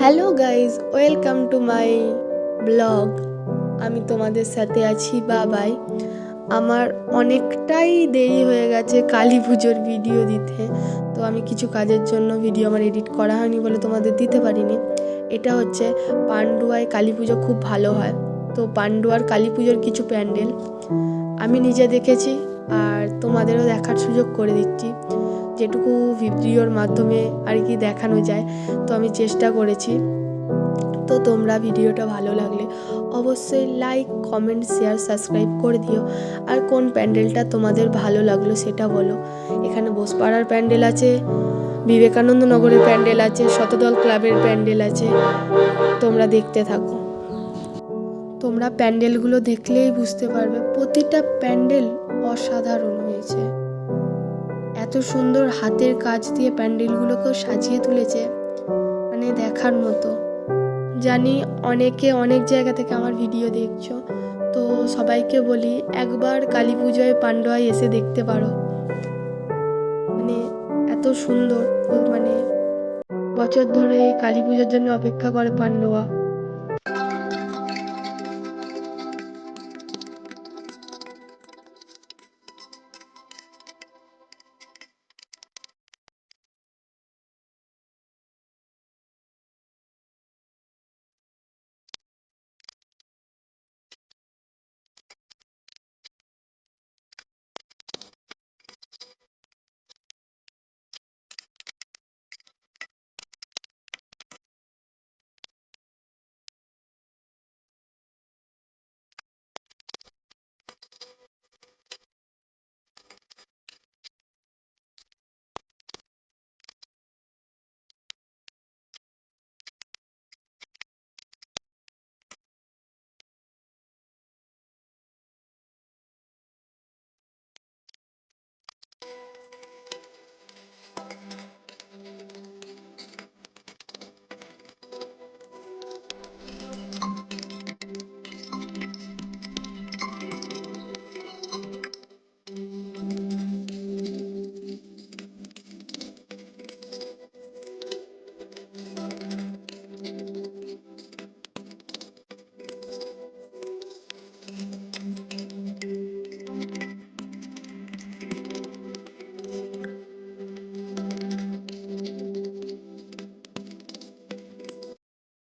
Hello guys, welcome to my blog. আমি তোমাদের সাথে আছি বাবাই। আমার অনেকটাই দেরি হয়ে গেছে কালী পুজোর ভিডিও দিতে, তো আমি কিছু কাজের জন্য ভিডিও আমার এডিট করা হয়নি বলে তোমাদের দিতে পারিনি। এটা হচ্ছে পান্ডুয়ায় কালী পুজো খুব ভালো হয়, তো পান্ডুয়ার কালী পুজোর কিছু প্যান্ডেল আমি নিজে দেখেছি আর তোমাদেরও দেখার সুযোগ করে দিচ্ছি, যেটুকু ভিডিওর মাধ্যমে আর কি দেখানো যায়। তো আমি চেষ্টা করেছি। তো তোমরা ভিডিওটা ভালো লাগলে অবশ্যই লাইক, কমেন্ট, শেয়ার, সাবস্ক্রাইব করে দিও। আর কোন প্যান্ডেলটা তোমাদের ভালো লাগলো সেটা বলো। এখানে বোসপাড়ার প্যান্ডেল আছে, বিবেকানন্দ নগরের প্যান্ডেল আছে, শতদল ক্লাবের প্যান্ডেল আছে। তোমরা দেখতে থাকো। তোমরা প্যান্ডেলগুলো দেখলেই বুঝতে পারবে প্রতিটা প্যান্ডেল অসাধারণ হয়েছে। এত সুন্দর হাতের কাজ দিয়ে প্যান্ডেলগুলোকেও সাজিয়ে তুলেছে, মানে দেখার মতো। জানি অনেকে অনেক জায়গা থেকে আমার ভিডিও দেখছো, তো সবাইকে বলি একবার কালী পুজোয় পান্ডুয়ায় এসে দেখতে পারো। মানে এত সুন্দর, মানে বছর ধরে কালী পুজোর জন্য অপেক্ষা করে পান্ডুয়া।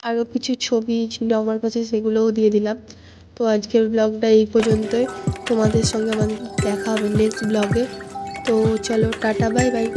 আরও কিছু ছবি ছিল আমার কাছে, সেগুলোও দিয়ে দিলাম। তো আজকের ব্লগটা এই পর্যন্তই। তোমাদের সঙ্গে আমার দেখা হবে নেক্সট ব্লগে। তো চলো, টাটা, বাই বাই।